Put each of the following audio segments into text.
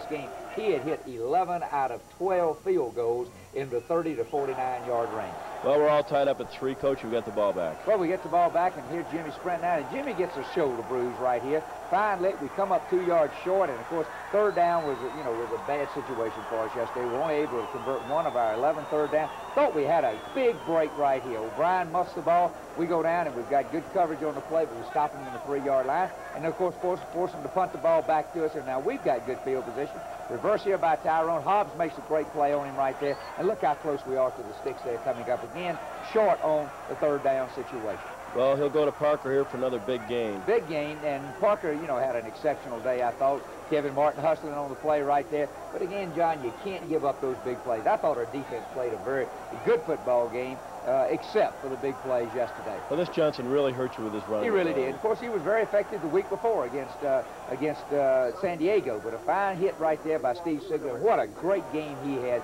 this game, he had hit 11 out of 12 field goals in the 30 to 49-yard range. Well, we're all tied up at 3, Coach. We got the ball back. Well, we get the ball back, and here's Jimmy sprinting out, and Jimmy gets a shoulder bruise right here. Finally, we come up 2 yards short, and of course, third down was a bad situation for us yesterday. We were only able to convert one of our 11 third down. Thought we had a big break right here. O'Brien muffs the ball. We go down, and we've got good coverage on the play, but we stop him in the 3-yard line, and of course, force him to punt the ball back to us. And now we've got good field position. Reverse here by Tyrone. Hobbs makes a great play on him right there, and look how close we are to the sticks there coming up again, short on the third down situation. Well, he'll go to Parker here for another big gain. Big gain, and Parker, had an exceptional day, I thought. Kevin Martin hustling on the play right there. But again, John, you can't give up those big plays. I thought our defense played a very good football game, except for the big plays yesterday. Well, this Johnson really hurt you with his run. He really did. Of course, he was very effective the week before against San Diego. But a fine hit right there by Steve Sigler. What a great game he had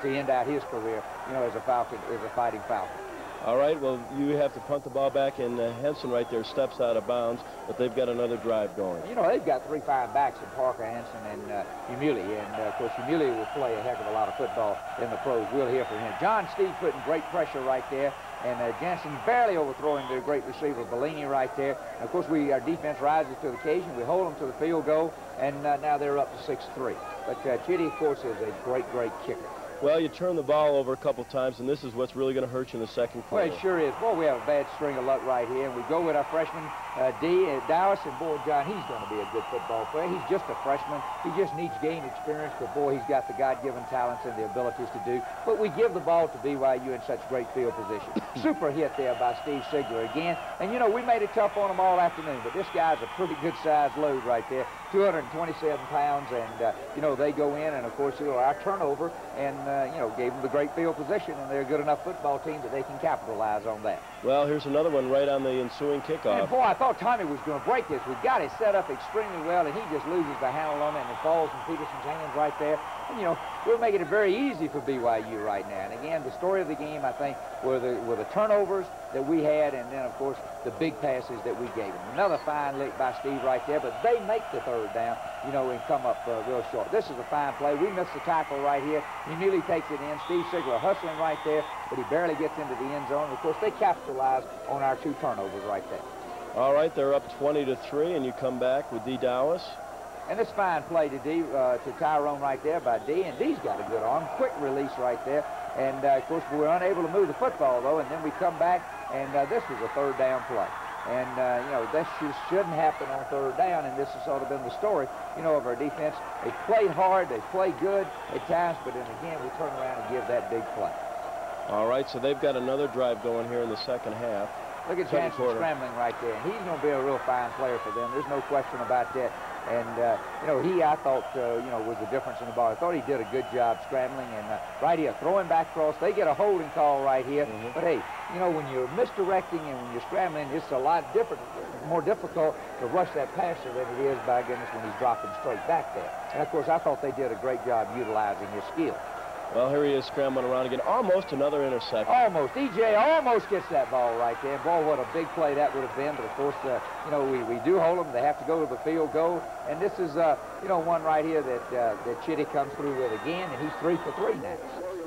to end out his career, as a Falcon, as a Fighting Falcon. All right, well, you have to punt the ball back, and Henson right there steps out of bounds, but they've got another drive going. They've got 3 fine backs in Parker, Henson, and Humuli, and of course, Humuli will play a heck of a lot of football in the pros. We'll hear from him. John Steve putting great pressure right there, and Jensen barely overthrowing their great receiver, Bellini, right there. And of course, our defense rises to the occasion. We hold them to the field goal, and now they're up to 6-3. But Chitty, of course, is a great kicker. Well, you turn the ball over a couple times, and this is what's really going to hurt you in the second quarter. Well, it sure is. Boy, we have a bad string of luck right here, and we go with our freshman, Dallas, and boy, John, he's going to be a good football player. He's just a freshman. He just needs game experience, but boy, he's got the God-given talents and the abilities to do. But we give the ball to BYU in such great field position. Super hit there by Steve Sigler again. And, we made it tough on him all afternoon, but this guy's a pretty good-sized load right there, 227 pounds, and, they go in, and, of course, our turnover, and, gave them the great field position, and they're a good enough football team that they can capitalize on that. Well, here's another one right on the ensuing kickoff. And boy, I thought Tommy was going to break this. We got it set up extremely well, and he just loses the handle on it, and it falls in Peterson's hands right there. And, we're making it very easy for BYU right now. And again, the story of the game, I think, were the turnovers that we had, and then, of course, the big passes that we gave them. Another fine lick by Steve right there, but they make the third down, and come up real short. This is a fine play. We missed the tackle right here. He nearly takes it in. Steve Sigler hustling right there, but he barely gets into the end zone. Of course, they capitalize on our 2 turnovers right there. All right, they're up 20-3, and you come back with D. Dallas. And this fine play to Tyrone right there by D, and D's got a good arm. Quick release right there. And, of course, we were unable to move the football, though, and then we come back, and this was a third down play. And, this shouldn't happen on third down, and this has sort of been the story, of our defense. They play hard, they play good at times, but then again, we turn around and give that big play. All right, so they've got another drive going here in the second half. Look at Jansen scrambling right there. And he's going to be a real fine player for them. There's no question about that. And, I thought, was the difference in the ball. I thought he did a good job scrambling. And right here, throwing back across. They get a holding call right here. But, hey, when you're misdirecting and when you're scrambling, it's a lot more difficult to rush that passer than it is, by goodness, when he's dropping straight back there. And, of course, I thought they did a great job utilizing his skill. Well, here he is scrambling around again. Almost another interception. Almost. DJ almost gets that ball right there. Boy, what a big play that would have been. But, of course, we do hold them. They have to go to the field goal. And this is, one right here that Chitty comes through with again, and he's 3 for 3 now.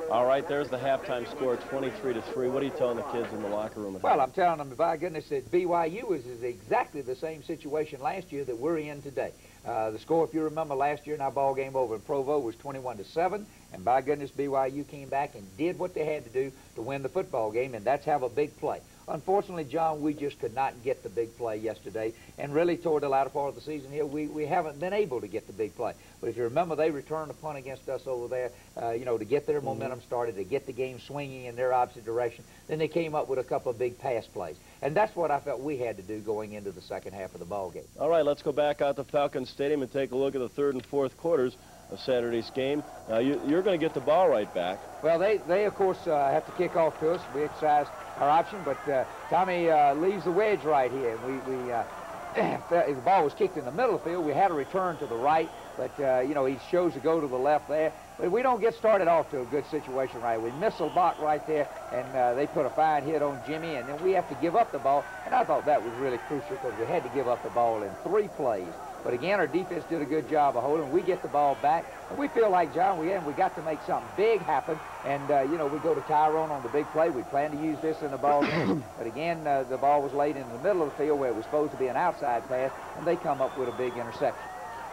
All right, there's the halftime score, 23-3. What are you telling the kids in the locker room? Well, I'm telling them, by goodness, that BYU is exactly the same situation last year that we're in today. The score, if you remember last year in our ball game over in Provo, was 21-7. And by goodness, BYU came back and did what they had to do to win the football game, and that's have a big play. Unfortunately, John, we just could not get the big play yesterday, and really toward the latter part of the season here, we haven't been able to get the big play. But if you remember, they returned a punt against us over there, to get their momentum started, to get the game swinging in their opposite direction. Then they came up with a couple of big pass plays. And that's what I felt we had to do going into the second half of the ball game. All right, let's go back out to Falcons Stadium and take a look at the third and fourth quarters of Saturday's game. Now, you're going to get the ball right back. Well, they of course, have to kick off to us. We exercise our option, but Tommy leaves the wedge right here. The ball was kicked in the middle of the field. We had a return to the right, but, he chose to go to the left there. But we don't get started off to a good situation right. We miss a block right there, and they put a fine hit on Jimmy, and then we have to give up the ball. And I thought that was really crucial because we had to give up the ball in 3 plays But again, our defense did a good job of holding. We get the ball back, and we feel like, John, we got to make something big happen. And, you know, we go to Tyrone on the big play. We plan to use this in the ball game. But again, the ball was laid in the middle of the field where it was supposed to be an outside pass, and they come up with a big interception.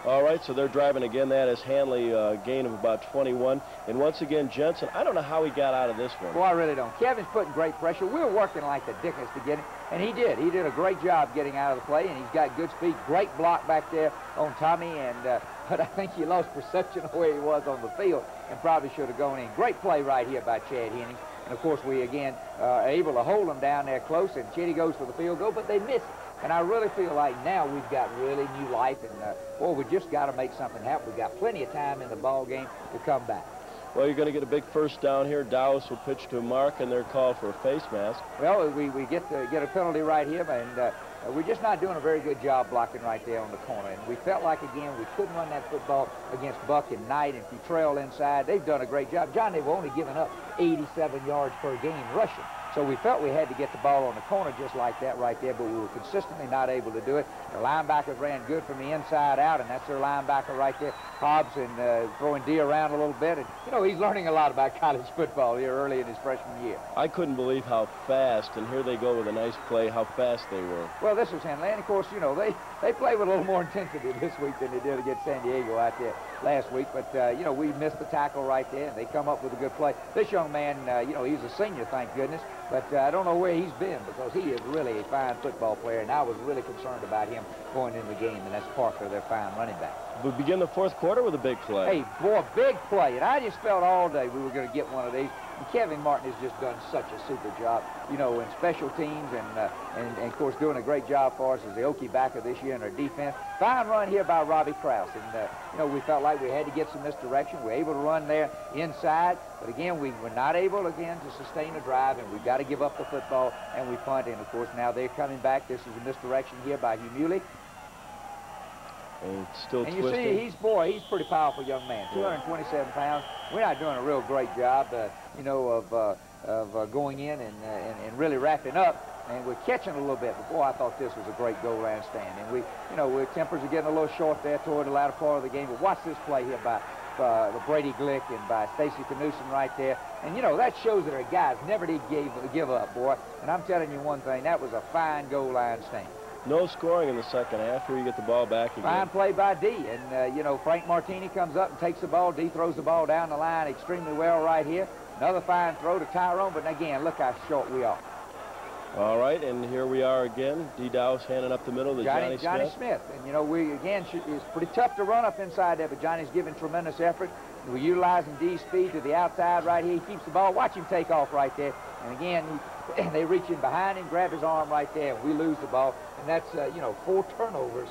All right, so they're driving again. That is Hanley, gain of about 21. And once again, Jensen, I don't know how he got out of this one. Well, I really don't. Kevin's putting great pressure. We were working like the dickens to get him, and he did. He did a great job getting out of the play, and he's got good speed. Great block back there on Tommy, and but I think he lost perception of where he was on the field and probably should have gone in. Great play right here by Chad Hennings. And, of course, we, again, are able to hold them down there close, and Chitty goes for the field goal, but they miss it. And I really feel like now we've got really new life, and, boy, we just got to make something happen. We've got plenty of time in the ball game to come back. Well, you're going to get a big first down here. Dallas will pitch to Mark, and they're called for a face mask. Well, we get a penalty right here, and we're just not doing a very good job blocking right there on the corner. And we felt like, again, we couldn't run that football against Buck and Knight and Futrell inside. They've done a great job. John, they've only given up 87 yards per game rushing. So we felt we had to get the ball on the corner just like that right there, but we were consistently not able to do it. The linebackers ran good from the inside out, and that's their linebacker right there, Hobbs, and throwing D around a little bit. And, you know, he's learning a lot about college football here early in his freshman year. I couldn't believe how fast, and here they go with a nice play, how fast they were. Well, this was Henley, and, of course, you know, they play with a little more intensity this week than they did against San Diego out there last week. But, you know, we missed the tackle right there, and they come up with a good play. This young man, you know, he's a senior, thank goodness. But I don't know where he's been because he is really a fine football player, and I was really concerned about him going in the game, and that's Parker, their fine running back. We begin the fourth quarter with a big play. Hey, boy, big play, and I just felt all day we were going to get one of these. And Kevin Martin has just done such a super job, you know, in special teams and of course, doing a great job for us as the Okie backer this year in our defense. Fine run here by Robbie Krause, and, you know, we felt like we had to get some misdirection. We were able to run there inside, but, again, we were not able, again, to sustain a drive, and we've got to give up the football, and we punt. And, of course, now they're coming back. This is a misdirection here by Hugh Muley. And still and you twisting. see, he's a pretty powerful young man, 227 pounds. We're not doing a real great job, you know, of going in and really wrapping up. And we're catching a little bit. But, boy, I thought this was a great goal line stand. And we, you know, our tempers are getting a little short there toward the latter part of the game. But watch this play here by Brady Glick and by Stacy Knudsen right there. And, you know, that shows that our guys never did give up, boy. And I'm telling you one thing, that was a fine goal line stand. No scoring in the second half. Here you get the ball back again. Fine play by D. And, you know, Frank Martini comes up and takes the ball. D throws the ball down the line extremely well right here. Another fine throw to Tyrone. But, again, look how short we are. All right, and here we are again. D. Dowse handing up the middle to Johnny Smith. And, you know, it's pretty tough to run up inside there, but Johnny's giving tremendous effort. We're utilizing D's speed to the outside right here. He keeps the ball. Watch him take off right there. And, again, they reach in behind him, grab his arm right there, and we lose the ball. And that's, you know, 4 turnovers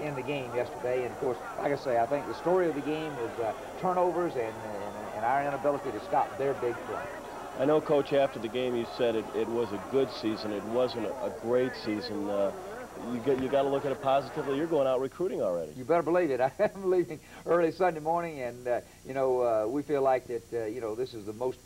in the game yesterday. And, of course, like I say, I think the story of the game was turnovers and our inability to stop their big play. I know, Coach, after the game you said it was a good season. It wasn't a great season. You got to look at it positively. You're going out recruiting already. You better believe it. I'm leaving early Sunday morning, and, you know, we feel like that, you know, this is the most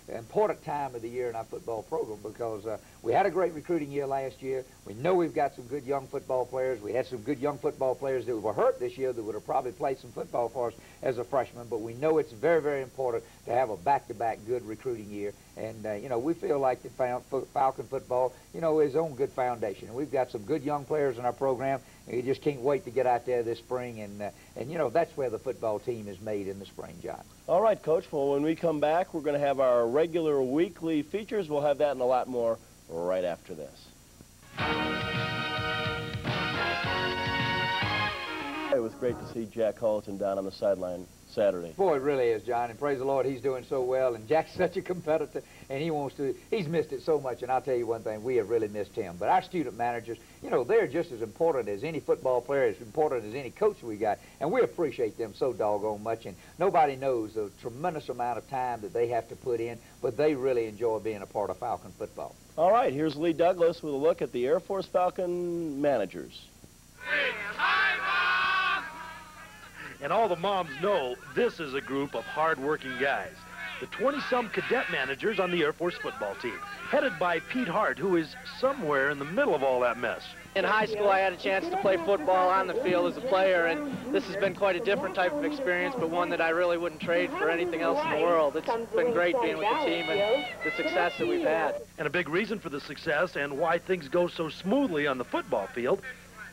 important time of the year in our football program because we had a great recruiting year last year. We know we've got some good young football players. We had some good young football players that were hurt this year that would have probably played some football for us as a freshman, but we know it's very, very important to have a back-to-back good recruiting year. And, you know, we feel like the Falcon football, you know, is on good foundation. And we've got some good young players in our program, and we just can't wait to get out there this spring. And you know, that's where the football team is made in the spring, John. All right, Coach. Well, when we come back, we're going to have our regular weekly features. We'll have that and a lot more right after this. It was great to see Jack Holton down on the sideline Saturday. Boy, it really is, John, and praise the Lord, he's doing so well, and Jack's such a competitor, and he's missed it so much, and I'll tell you one thing, we have really missed him. But our student managers, you know, they're just as important as any football player, as important as any coach we got, and we appreciate them so doggone much, and nobody knows the tremendous amount of time that they have to put in, but they really enjoy being a part of Falcon football. All right, here's Lee Douglas with a look at the Air Force Falcon managers. And all the moms know this is a group of hard-working guys. the 20-some cadet managers on the Air Force football team, headed by Pete Hart, who is somewhere in the middle of all that mess. In high school, I had a chance to play football on the field as a player, and this has been quite a different type of experience, but one that I really wouldn't trade for anything else in the world. It's been great being with the team and the success that we've had. And a big reason for the success and why things go so smoothly on the football field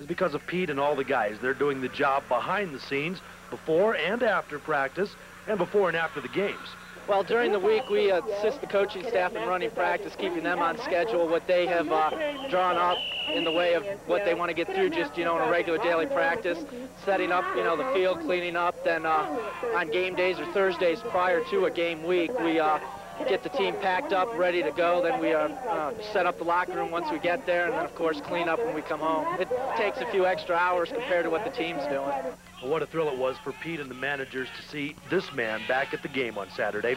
is because of Pete and all the guys. They're doing the job behind the scenes, before and after practice, and before and after the games. Well, during the week, we assist the coaching staff in running practice, keeping them on schedule, what they have drawn up in the way of what they want to get through just, in a regular daily practice, setting up, the field, cleaning up. Then on game days or Thursdays prior to a game week, we get the team packed up, ready to go. Then we set up the locker room once we get there, and then, of course, clean up when we come home. It takes a few extra hours compared to what the team's doing. Well, what a thrill it was for Pete and the managers to see this man back at the game on Saturday.